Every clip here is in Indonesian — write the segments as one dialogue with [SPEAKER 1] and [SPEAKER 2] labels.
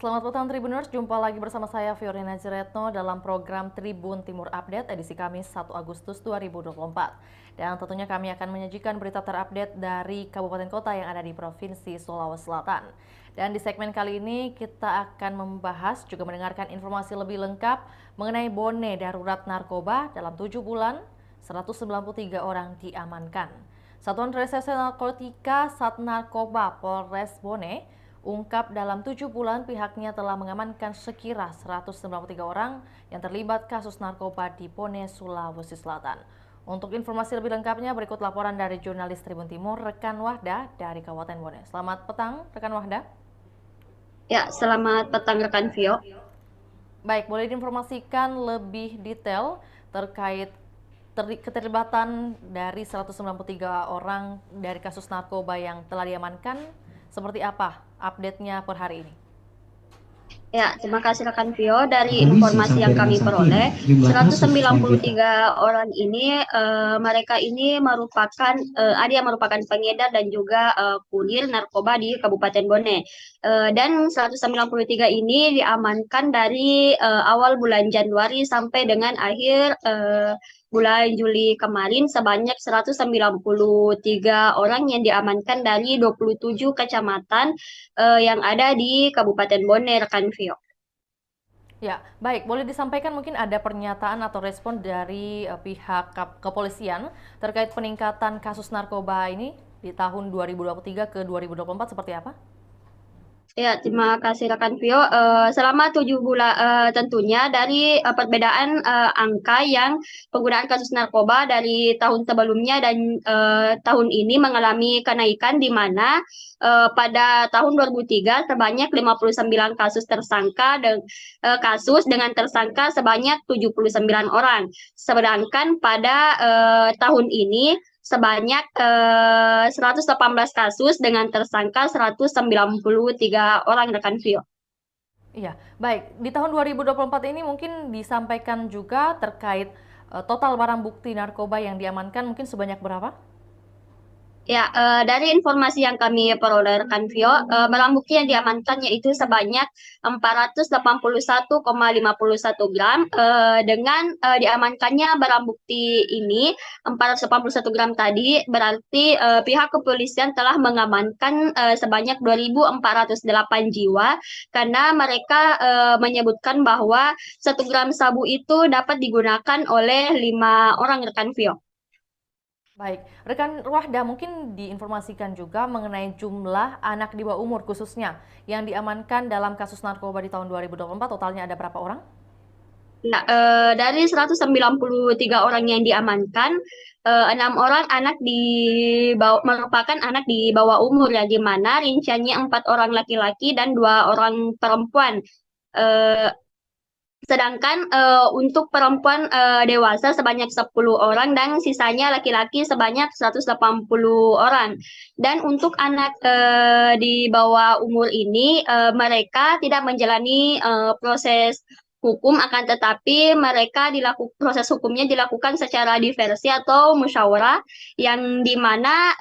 [SPEAKER 1] Selamat petang Tribuners, jumpa lagi bersama saya Fiorina Ciretno dalam program Tribun Timur Update edisi Kamis 1 Agustus 2024. Dan tentunya kami akan menyajikan berita terupdate dari kabupaten kota yang ada di Provinsi Sulawesi Selatan. Dan di segmen kali ini kita akan membahas juga mendengarkan informasi lebih lengkap mengenai bone darurat narkoba dalam 7 bulan, 193 orang diamankan. Satuan Reserse Narkotika Sat Narkoba Polres Bone ungkap dalam 7 bulan pihaknya telah mengamankan sekira 193 orang yang terlibat kasus narkoba di Bone, Sulawesi Selatan. Untuk informasi lebih lengkapnya berikut laporan dari jurnalis Tribun Timur rekan Wahda dari Kabupaten Bone. Selamat petang rekan Wahda.
[SPEAKER 2] Ya, selamat petang rekan Vio.
[SPEAKER 1] Baik, boleh diinformasikan lebih detail terkait keterlibatan dari 193 orang dari kasus narkoba yang telah diamankan, seperti apa update-nya per hari ini?
[SPEAKER 2] Ya, terima kasih rekan Vio. Dari informasi yang kami peroleh, 193 orang ini, mereka ini merupakan, ada yang merupakan pengedar dan juga kurir narkoba di Kabupaten Bone. Dan 193 ini diamankan dari awal bulan Januari sampai dengan akhir bulan Juli kemarin sebanyak 193 orang yang diamankan dari 27 kecamatan yang ada di Kabupaten Bone, rekan Vio.
[SPEAKER 1] Ya, baik. Boleh disampaikan mungkin ada pernyataan atau respon dari pihak kepolisian terkait peningkatan kasus narkoba ini di tahun 2023 ke 2024 seperti apa?
[SPEAKER 2] Ya, terima kasih rekan Vio. Selama 7 bulan, tentunya dari perbedaan angka yang penggunaan kasus narkoba dari tahun sebelumnya dan tahun ini mengalami kenaikan di mana pada tahun 2003 sebanyak 59 kasus tersangka dan kasus dengan tersangka sebanyak 79 orang. Sedangkan pada tahun ini sebanyak 118 kasus dengan tersangka 193 orang, rekan Vio.
[SPEAKER 1] Iya, baik. Di tahun 2024 ini mungkin disampaikan juga terkait total barang bukti narkoba yang diamankan mungkin sebanyak berapa?
[SPEAKER 2] Ya, dari informasi yang kami peroleh rekan Vio, barang bukti yang diamankan yaitu sebanyak 481,51 gram. Dengan diamankannya barang bukti ini 481 gram tadi berarti pihak kepolisian telah mengamankan sebanyak 2.408 jiwa karena mereka menyebutkan bahwa 1 gram sabu itu dapat digunakan oleh 5 orang, rekan Vio.
[SPEAKER 1] Baik, rekan Wahda mungkin diinformasikan juga mengenai jumlah anak di bawah umur khususnya yang diamankan dalam kasus narkoba di tahun 2024 totalnya ada berapa orang?
[SPEAKER 2] Ya, dari 193 orang yang diamankan, 6 orang anak merupakan anak di bawah umur ya, di mana rinciannya 4 orang laki-laki dan 2 orang perempuan. Eh, Sedangkan untuk perempuan dewasa sebanyak 10 orang dan sisanya laki-laki sebanyak 180 orang. Dan untuk anak di bawah umur ini mereka tidak menjalani proses hukum, akan tetapi mereka proses hukumnya dilakukan secara diversi atau musyawarah, yang dimana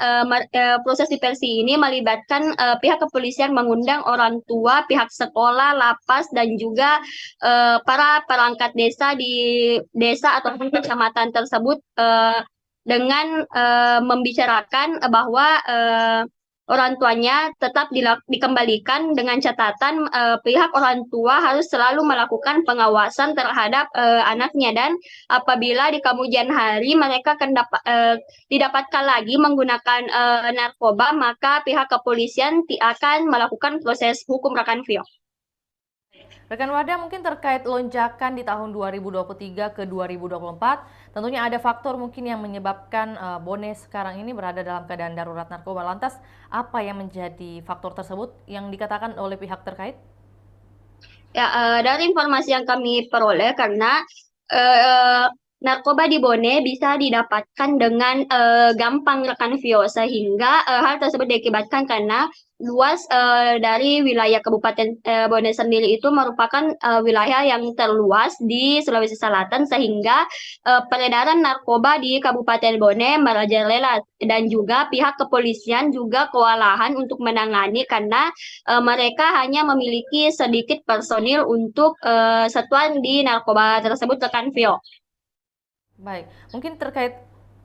[SPEAKER 2] proses diversi ini melibatkan pihak kepolisian mengundang orang tua, pihak sekolah, lapas, dan juga para perangkat desa di desa ataupun kecamatan tersebut dengan membicarakan bahwa orang tuanya tetap dikembalikan dengan catatan pihak orang tua harus selalu melakukan pengawasan terhadap anaknya, dan apabila di kemudian hari mereka didapatkan lagi menggunakan narkoba, maka pihak kepolisian akan melakukan proses hukum, rekan Vio.
[SPEAKER 1] Rekan Wahda mungkin terkait lonjakan di tahun 2023 ke 2024, tentunya ada faktor mungkin yang menyebabkan Bone sekarang ini berada dalam keadaan darurat narkoba. Lantas apa yang menjadi faktor tersebut yang dikatakan oleh pihak terkait?
[SPEAKER 2] Ya, dari informasi yang kami peroleh, karena eh, narkoba di Bone bisa didapatkan dengan gampang rekan Vio, sehingga hal tersebut diakibatkan karena luas dari wilayah Kabupaten Bone sendiri itu merupakan wilayah yang terluas di Sulawesi Selatan, sehingga peredaran narkoba di Kabupaten Bone merajalela, dan juga pihak kepolisian juga kewalahan untuk menangani karena mereka hanya memiliki sedikit personil untuk satuan di narkoba tersebut, rekan Vio.
[SPEAKER 1] Baik, mungkin terkait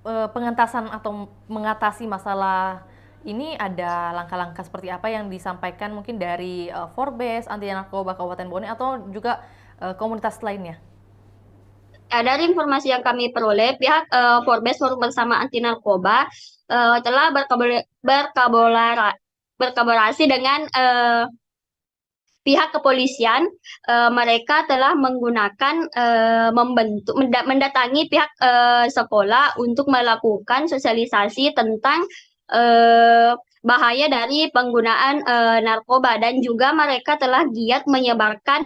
[SPEAKER 1] pengentasan atau mengatasi masalah ini ada langkah-langkah seperti apa yang disampaikan mungkin dari Forbes Anti Narkoba Kabupaten Bone atau juga komunitas lainnya?
[SPEAKER 2] Dari informasi yang kami peroleh, pihak Forbes Forum Bersama Anti Narkoba telah berkolaborasi dengan pihak kepolisian. Mereka telah menggunakan mendatangi pihak sekolah untuk melakukan sosialisasi tentang bahaya dari penggunaan narkoba, dan juga mereka telah giat menyebarkan,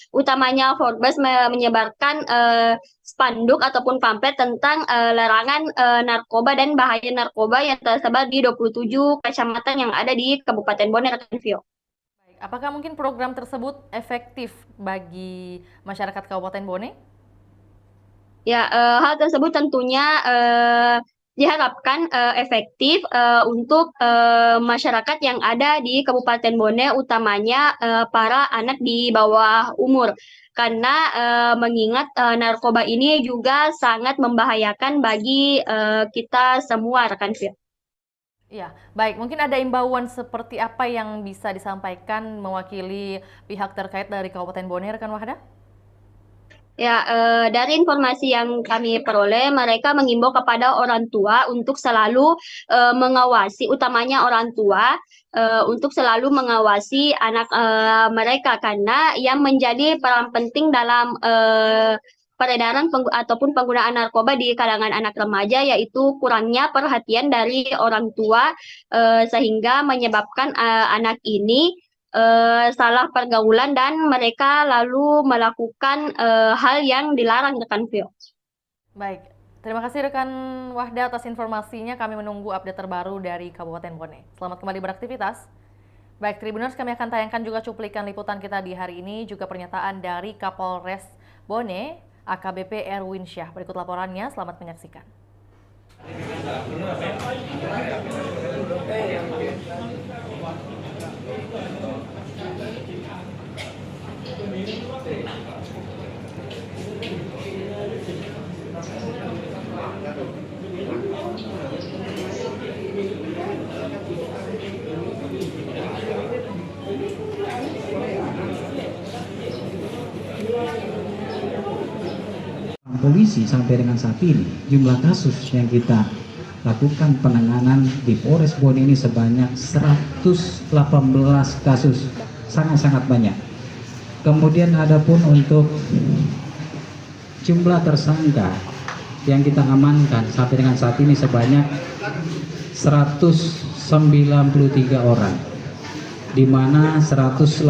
[SPEAKER 2] utamanya Forbes menyebarkan spanduk ataupun pamflet tentang larangan narkoba dan bahaya narkoba yang tersebar di 27 kecamatan yang ada di Kabupaten Bone, rekan Vio.
[SPEAKER 1] Apakah mungkin program tersebut efektif bagi masyarakat Kabupaten Bone?
[SPEAKER 2] Ya, hal tersebut tentunya diharapkan efektif untuk masyarakat yang ada di Kabupaten Bone, utamanya para anak di bawah umur. Karena mengingat narkoba ini juga sangat membahayakan bagi kita semua, rekan Fir.
[SPEAKER 1] Ya, baik. Mungkin ada imbauan seperti apa yang bisa disampaikan mewakili pihak terkait dari Kabupaten Bone, rekan Wahda?
[SPEAKER 2] Ya, dari informasi yang kami peroleh, mereka mengimbau kepada orang tua untuk selalu mengawasi, utamanya orang tua, untuk selalu mengawasi anak mereka, karena yang menjadi peran penting dalam peredaran ataupun penggunaan narkoba di kalangan anak remaja yaitu kurangnya perhatian dari orang tua, sehingga menyebabkan anak ini salah pergaulan dan mereka lalu melakukan hal yang dilarang, rekan Vio.
[SPEAKER 1] Baik, terima kasih rekan Wahda atas informasinya. Kami menunggu update terbaru dari Kabupaten Bone. Selamat kembali beraktivitas. Baik, Tribuners, kami akan tayangkan juga cuplikan liputan kita di hari ini, juga pernyataan dari Kapolres Bone, AKBP Erwin Syah. Berikut laporannya, selamat menyaksikan.
[SPEAKER 3] Polisi sampai dengan saat ini jumlah kasus yang kita lakukan penanganan di Polres Bone ini sebanyak 118 kasus, sangat-sangat banyak. Kemudian adapun untuk jumlah tersangka yang kita amankan sampai dengan saat ini sebanyak 193 orang, di mana 187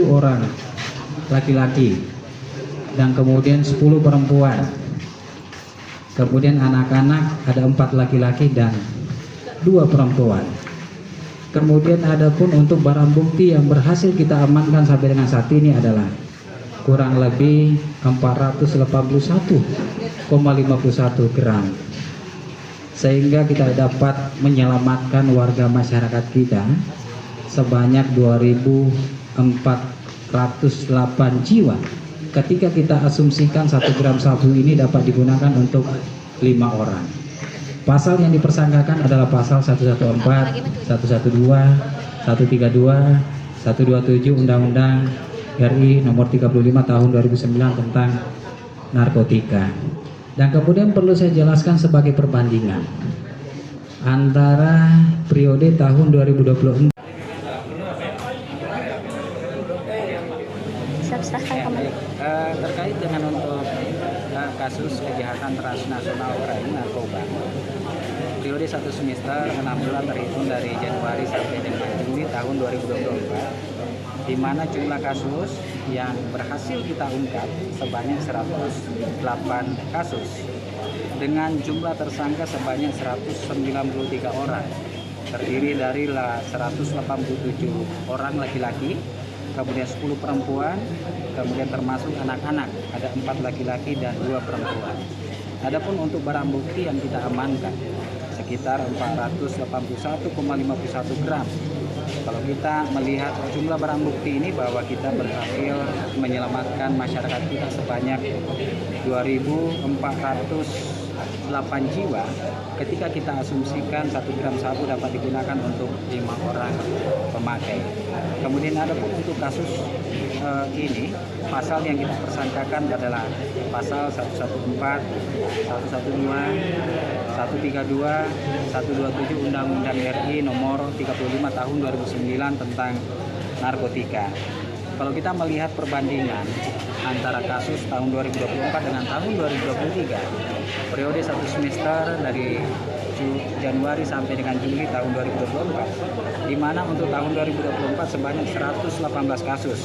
[SPEAKER 3] orang laki-laki dan kemudian 10 perempuan, kemudian anak-anak ada 4 laki-laki dan 2 perempuan. Kemudian adapun untuk barang bukti yang berhasil kita amankan sampai dengan saat ini adalah kurang lebih 481,51 gram, sehingga kita dapat menyelamatkan warga masyarakat kita sebanyak 2.408 jiwa. Ketika kita asumsikan 1 gram sabu ini dapat digunakan untuk 5 orang. Pasal yang dipersangkakan adalah pasal 114, 112, 132, 127 Undang-Undang RI nomor 35 tahun 2009 tentang narkotika. Dan kemudian perlu saya jelaskan sebagai perbandingan antara periode tahun 2024
[SPEAKER 4] terkait dengan untuk kasus kejahatan transnasional crime narkoba periode 1 semester 6 bulan terhitung dari Januari sampai dengan Juni tahun 2024, di mana jumlah kasus yang berhasil kita ungkap sebanyak 108 kasus dengan jumlah tersangka sebanyak 193 orang, terdiri dari 187 orang laki-laki, kemudian 10 perempuan, kemudian termasuk anak-anak, ada 4 laki-laki dan 2 perempuan. Adapun untuk barang bukti yang kita amankan sekitar 481,51 gram. Kalau kita melihat jumlah barang bukti ini, bahwa kita berhasil menyelamatkan masyarakat kita sebanyak 2.408 jiwa ketika kita asumsikan 1 gram sabu dapat digunakan untuk 5 orang pemakai. Kemudian ada pun untuk kasus ini, pasal yang kita tersangkakan adalah pasal 114, 112, 132, 127 Undang-Undang RI nomor 35 tahun 2009 tentang narkotika. Kalau kita melihat perbandingan antara kasus tahun 2024 dengan tahun 2023, periode 1 semester dari Januari sampai dengan Juli tahun 2024, di mana untuk tahun 2024 sebanyak 118 kasus,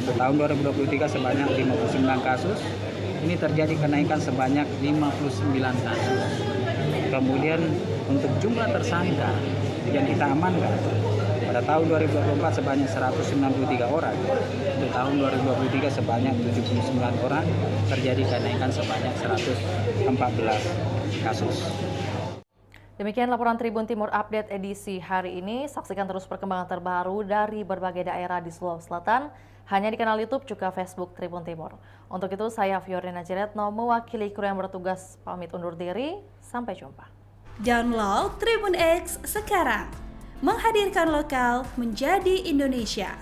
[SPEAKER 4] untuk tahun 2023 sebanyak 59 kasus, ini terjadi kenaikan sebanyak 59 kasus. Kemudian untuk jumlah tersangka yang kita amankan pada tahun 2024 sebanyak 193 orang, untuk tahun 2023 sebanyak 79 orang, terjadi kenaikan sebanyak 114 kasus.
[SPEAKER 1] Demikian laporan Tribun Timur Update edisi hari ini. Saksikan terus perkembangan terbaru dari berbagai daerah di Sulawesi Selatan hanya di kanal YouTube juga Facebook Tribun Timur. Untuk itu saya Fiorina Ciretno mewakili kru yang bertugas pamit undur diri. Sampai jumpa.
[SPEAKER 5] Download Tribun X sekarang. Menghadirkan lokal menjadi Indonesia.